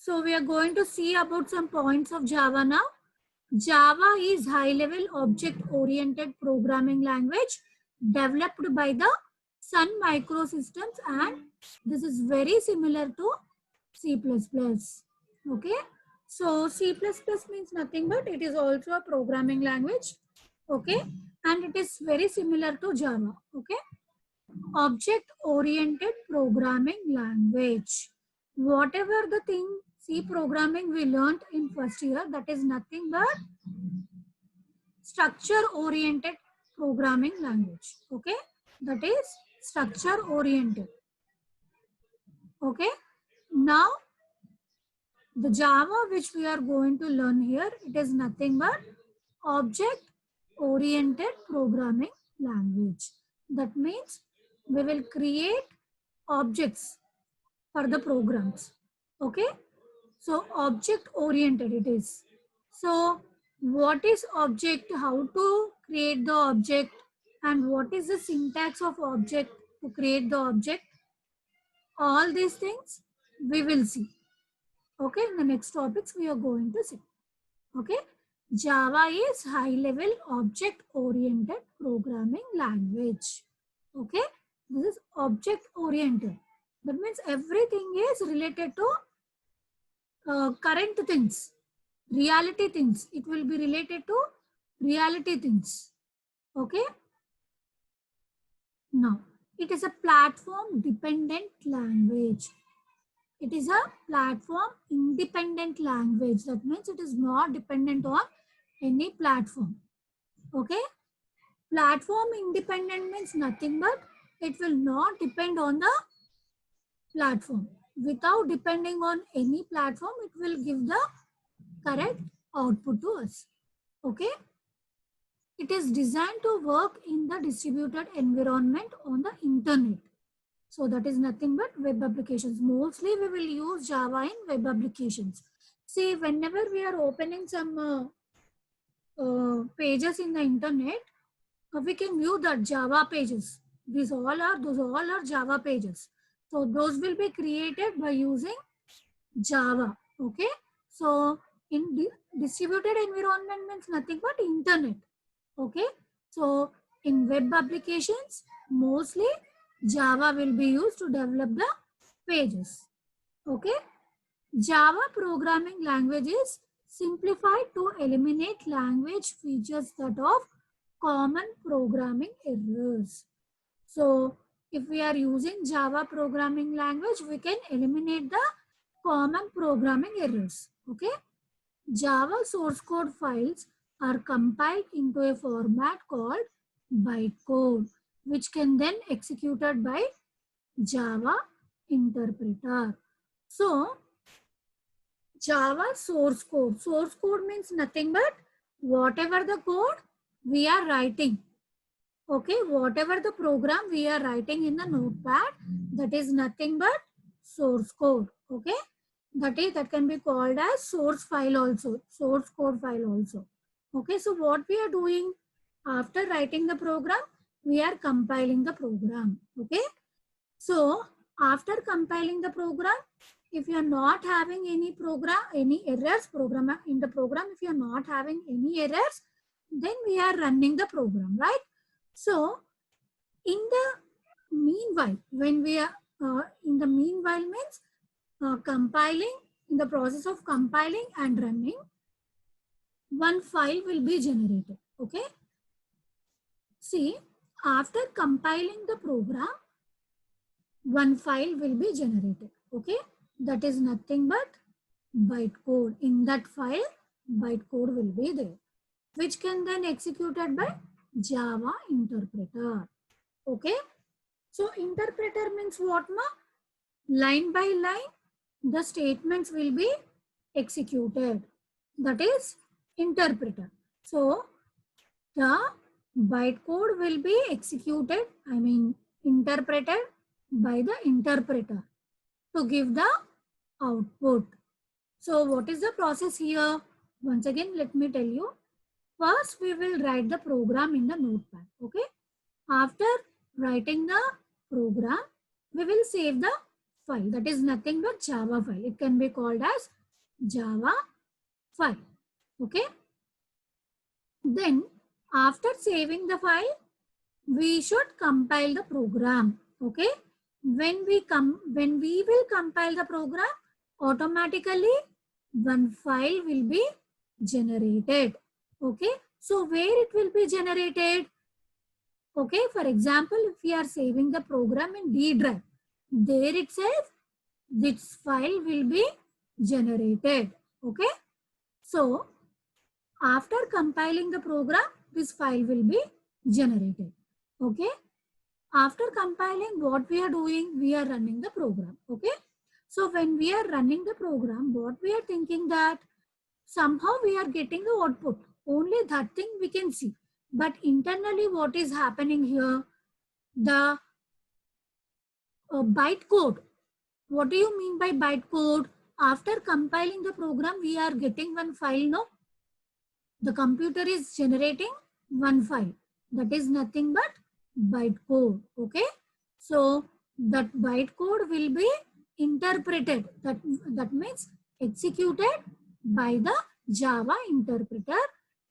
So we are going to see about some points of Java now. Java is high-level object-oriented programming language developed by the Sun Microsystems, and this is very similar to C++. Okay, so C++ means nothing but it is also a programming language. Okay, and it is very similar to Java. Okay, object-oriented programming language. Whatever the thing C programming we learned in first year, that is nothing but structure-oriented programming language. Okay, that is structure-oriented. Okay, now the Java which we are going to learn here, it is nothing but object-oriented programming language. That means we will create objects for the programs. Okay, so object oriented it is. So what is object, how to create the object, and what is the syntax of object to create the object, all these things we will see. Okay, in the next topics we are going to see. Okay, Java is high level object oriented programming language. Okay, this is object oriented. That means everything is related to current things, reality things. It will be related to reality things. Okay. Now, it is a platform dependent language. It is a platform independent language. That means it is not dependent on any platform. Okay. Platform independent means nothing but it will not depend on the platform. Without depending on any platform, it will give the correct output to us. Okay. It is designed to work in the distributed environment on the internet. So that is nothing but web applications. Mostly we will use Java in web applications. See, whenever we are opening some pages in the internet, we can view that Java pages. Those all are Java pages. So those will be created by using Java. Okay. So in distributed environment means nothing but internet. Okay. So in web applications, mostly Java will be used to develop the pages. Okay. Java programming language is simplified to eliminate language features that of common programming errors. So if we are using Java programming language, we can eliminate the common programming errors. Okay. Java source code files are compiled into a format called bytecode, which can then executed by Java interpreter. So Java source code. Source code means nothing but whatever the code we are writing. Okay, whatever the program we are writing in the notepad, that is nothing but source code. Okay, that can be called as source file also, source code file also. Okay, so what we are doing after writing the program, we are compiling the program. Okay, so after compiling the program, if you are not having any errors in the program, if you are not having any errors, then we are running the program, right? So in the meanwhile, when we are in the meanwhile means compiling, in the process of compiling and running, one file will be generated. Okay. See, after compiling the program, one file will be generated. Okay. That is nothing but bytecode. In that file, bytecode will be there, which can then executed by Java interpreter. Okay. So interpreter means what, ma? Line by line, the statements will be executed. That is interpreter. So the bytecode will be executed, interpreted by the interpreter to give the output. So what is the process here? Once again, let me tell you. First, we will write the program in the notepad. Okay. After writing the program, we will save the file. That is nothing but Java file. It can be called as Java file. Okay. Then after saving the file, we should compile the program. Okay. When we will compile the program, automatically one file will be generated. Okay. So where it will be generated? Okay. For example, if we are saving the program in D drive, there itself this file will be generated. Okay. So after compiling the program, this file will be generated. Okay. After compiling, what we are doing, we are running the program. Okay. So when we are running the program, what we are thinking that somehow we are getting the output. Only that thing we can see. But internally, what is happening here? The bytecode. What do you mean by bytecode? After compiling the program, we are getting one file, no? The computer is generating one file. That is nothing but bytecode. Okay. So that bytecode will be interpreted. That means executed by the Java interpreter.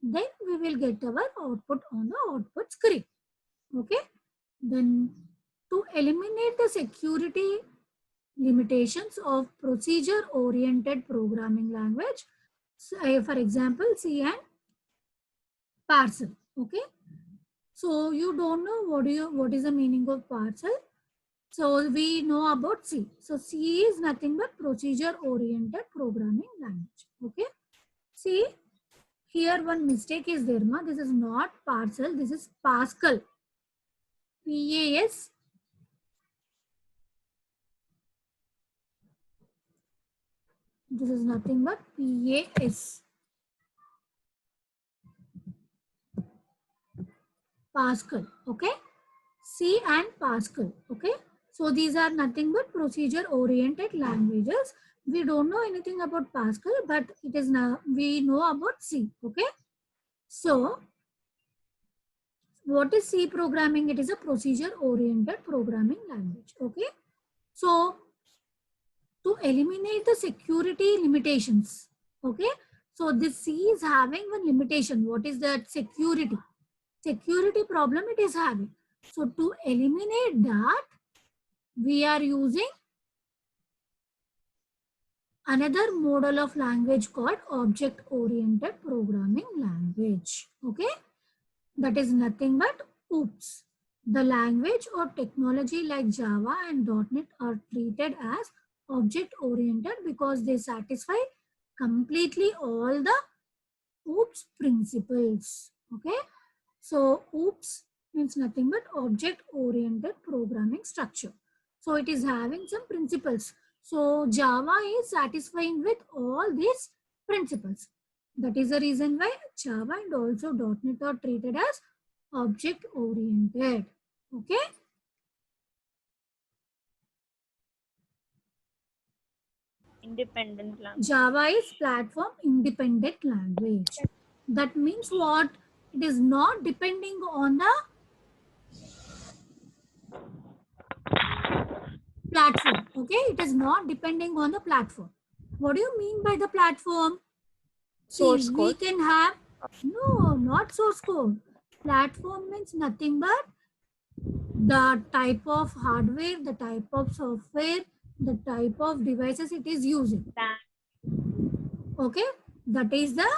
Then we will get our output on the output screen. Okay. Then to eliminate the security limitations of procedure-oriented programming language, say for example, C and parcel. Okay. So you don't know what is the meaning of parcel. So we know about C. So C is nothing but procedure-oriented programming language. Okay. See, here one mistake is there. Ma. This is not parcel. This is Pascal. PAS. This is nothing but PAS. Pascal. Okay. C and Pascal. Okay. So these are nothing but procedure-oriented languages. We don't know anything about Pascal, but it is now we know about C. Okay. So what is C programming? It is a procedure-oriented programming language. Okay. So to eliminate the security limitations. Okay. So this C is having one limitation. What is that? Security. Security problem it is having. So to eliminate that, we are using another model of language called object-oriented programming language. Okay. That is nothing but OOPS. The language or technology like Java and .NET are treated as object-oriented because they satisfy completely all the OOPS principles. Okay. So OOPS means nothing but object-oriented programming structure. So it is having some principles. So Java is satisfying with all these principles. That is the reason why Java and also .NET are treated as object-oriented. Okay. Independent language. Java is platform independent language. That means what? It is not depending on the platform. Okay. It is not depending on the platform. What do you mean by the platform? Source See, code. we can have, no, not source code. Platform means nothing but the type of hardware, the type of software, the type of devices it is using. Okay. That is the